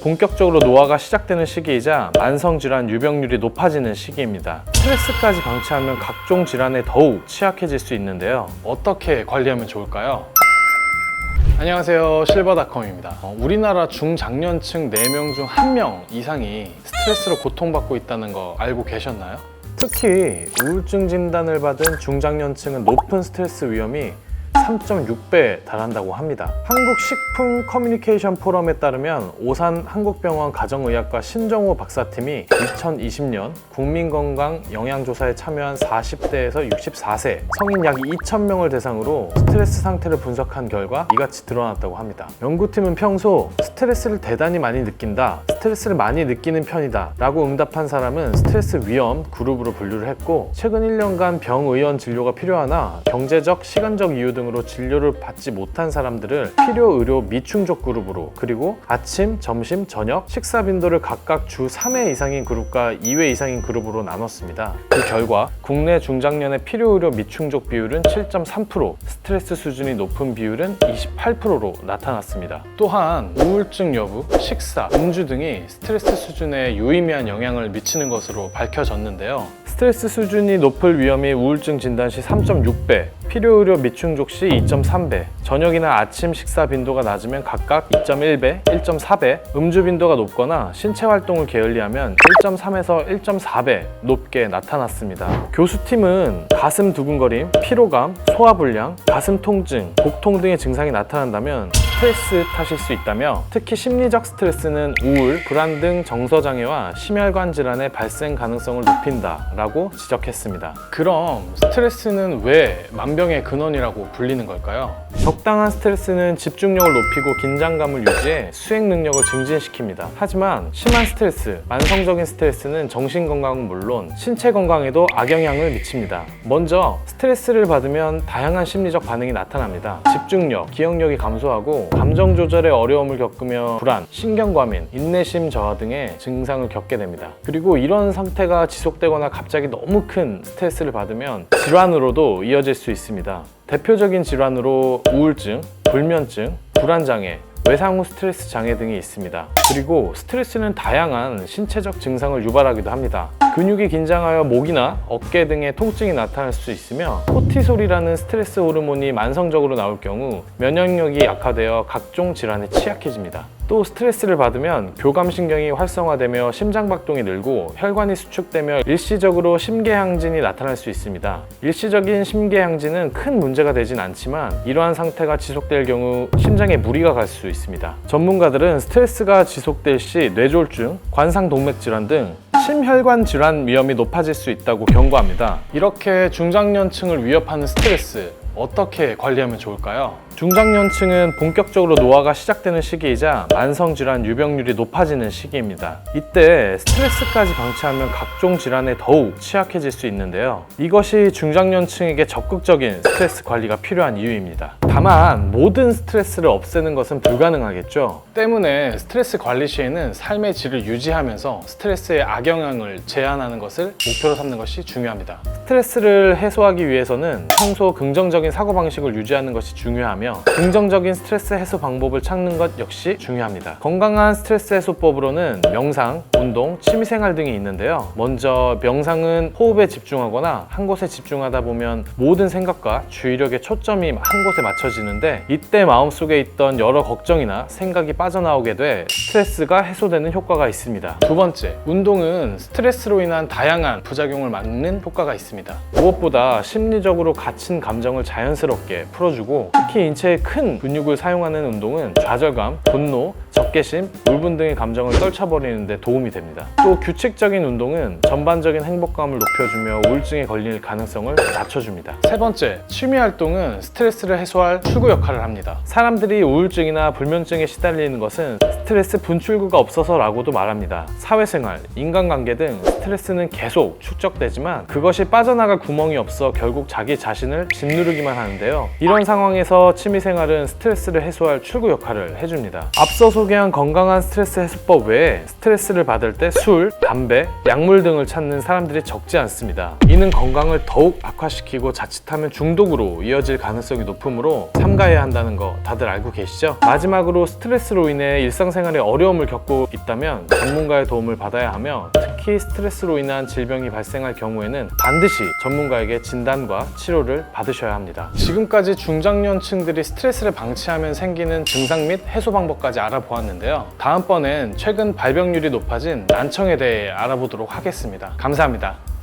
본격적으로 노화가 시작되는 시기이자 만성질환 유병률이 높아지는 시기입니다. 스트레스까지 방치하면 각종 질환에 더욱 취약해질 수 있는데요. 어떻게 관리하면 좋을까요? 안녕하세요, 실버닷컴입니다. 우리나라 중장년층 4명 중 1명 이상이 스트레스로 고통받고 있다는 거 알고 계셨나요? 특히 우울증 진단을 받은 중장년층은 높은 스트레스 위험이 3.6배에 달한다고 합니다. 한국식품 커뮤니케이션 포럼에 따르면 오산 한국병원 가정의학과 신정호 박사팀이 2020년 국민건강 영양조사에 참여한 40대에서 64세 성인 약 2,000명을 대상으로 스트레스 상태를 분석한 결과 이같이 드러났다고 합니다. 연구팀은 평소 스트레스를 대단히 많이 느낀다, 스트레스를 많이 느끼는 편이다 라고 응답한 사람은 스트레스 위험 그룹으로 분류를 했고, 최근 1년간 병의원 진료가 필요하나 경제적, 시간적 이유 등으로 진료를 받지 못한 사람들을 필요의료 미충족 그룹으로, 그리고 아침, 점심, 저녁 식사 빈도를 각각 주 3회 이상인 그룹과 2회 이상인 그룹으로 나눴습니다. 그 결과 국내 중장년의 필요의료 미충족 비율은 7.3%, 스트레스 수준이 높은 비율은 28%로 나타났습니다. 또한 우울증 여부, 식사, 음주 등이 스트레스 수준에 유의미한 영향을 미치는 것으로 밝혀졌는데요. 스트레스 수준이 높을 위험이 우울증 진단 시 3.6배, 필요의료 미충족 시 2.3배, 저녁이나 아침 식사 빈도가 낮으면 각각 2.1배, 1.4배, 음주 빈도가 높거나 신체 활동을 게을리하면 1.3에서 1.4배 높게 나타났습니다. 교수팀은 가슴 두근거림, 피로감, 소화불량, 가슴 통증, 복통 등의 증상이 나타난다면 스트레스 탓일 수 있다며, 특히 심리적 스트레스는 우울, 불안 등 정서장애와 심혈관 질환의 발생 가능성을 높인다라고 지적했습니다. 그럼 스트레스는 왜 만병의 근원이라고 불리는 걸까요? 적당한 스트레스는 집중력을 높이고 긴장감을 유지해 수행 능력을 증진시킵니다. 하지만 심한 스트레스, 만성적인 스트레스는 정신 건강은 물론 신체 건강에도 악영향을 미칩니다. 먼저 스트레스를 받으면 다양한 심리적 반응이 나타납니다. 집중력, 기억력이 감소하고 감정 조절에 어려움을 겪으며 불안, 신경과민, 인내심 저하 등의 증상을 겪게 됩니다. 그리고 이런 상태가 지속되거나 갑자기 너무 큰 스트레스를 받으면 질환으로도 이어질 수 있습니다. 대표적인 질환으로 우울증, 불면증, 불안장애, 외상 후 스트레스 장애 등이 있습니다. 그리고 스트레스는 다양한 신체적 증상을 유발하기도 합니다. 근육이 긴장하여 목이나 어깨 등의 통증이 나타날 수 있으며, 코티솔이라는 스트레스 호르몬이 만성적으로 나올 경우 면역력이 약화되어 각종 질환에 취약해집니다. 또 스트레스를 받으면 교감신경이 활성화되며 심장박동이 늘고 혈관이 수축되며 일시적으로 심계항진이 나타날 수 있습니다. 일시적인 심계항진은 큰 문제가 되진 않지만 이러한 상태가 지속될 경우 심장에 무리가 갈 수 있습니다. 전문가들은 스트레스가 지속될 시 뇌졸중, 관상동맥질환 등 심혈관 질환 위험이 높아질 수 있다고 경고합니다. 이렇게 중장년층을 위협하는 스트레스, 어떻게 관리하면 좋을까요? 중장년층은 본격적으로 노화가 시작되는 시기이자 만성질환 유병률이 높아지는 시기입니다. 이때 스트레스까지 방치하면 각종 질환에 더욱 취약해질 수 있는데요. 이것이 중장년층에게 적극적인 스트레스 관리가 필요한 이유입니다. 다만 모든 스트레스를 없애는 것은 불가능하겠죠. 때문에 스트레스 관리 시에는 삶의 질을 유지하면서 스트레스의 악영향을 제한하는 것을 목표로 삼는 것이 중요합니다. 스트레스를 해소하기 위해서는 평소 긍정적인 사고방식을 유지하는 것이 중요하며, 긍정적인 스트레스 해소 방법을 찾는 것 역시 중요합니다. 건강한 스트레스 해소법으로는 명상, 운동, 취미생활 등이 있는데요. 먼저 명상은 호흡에 집중하거나 한 곳에 집중하다 보면 모든 생각과 주의력의 초점이 한 곳에 맞춰지는데, 이때 마음속에 있던 여러 걱정이나 생각이 빠져나오게 돼 스트레스가 해소되는 효과가 있습니다. 두 번째, 운동은 스트레스로 인한 다양한 부작용을 막는 효과가 있습니다. 무엇보다 심리적으로 갇힌 감정을 자연스럽게 풀어주고, 특히 인체의 큰 근육을 사용하는 운동은 좌절감, 분노, 적개심, 울분 등의 감정을 떨쳐버리는 데 도움이 됩니다. 또 규칙적인 운동은 전반적인 행복감을 높여주며 우울증에 걸릴 가능성을 낮춰줍니다. 세 번째, 취미 활동은 스트레스를 해소할 출구 역할을 합니다. 사람들이 우울증이나 불면증에 시달리는 것은 스트레스 분출구가 없어서라고도 말합니다. 사회생활, 인간관계 등 스트레스는 계속 축적되지만 그것이 빠져나갈 구멍이 없어 결국 자기 자신을 짓누르기만 하는데요. 이런 상황에서 취미생활은 스트레스를 해소할 출구 역할을 해줍니다. 앞서 소개한 건강한 스트레스 해소법 외에 스트레스를 받을 때 술, 담배, 약물 등을 찾는 사람들이 적지 않습니다. 이는 건강을 더욱 악화시키고 자칫하면 중독으로 이어질 가능성이 높으므로 삼가해야 한다는 거 다들 알고 계시죠? 마지막으로 스트레스로 인해 일상생활에 어려움을 겪고 있다면 전문가의 도움을 받아야 하며, 특히 스트레스로 인한 질병이 발생할 경우에는 반드시 전문가에게 진단과 치료를 받으셔야 합니다. 지금까지 중장년층들이 스트레스를 방치하면 생기는 증상 및 해소 방법까지 알아보았는데요. 다음번엔 최근 발병률이 높아진 난청에 대해 알아보도록 하겠습니다. 감사합니다.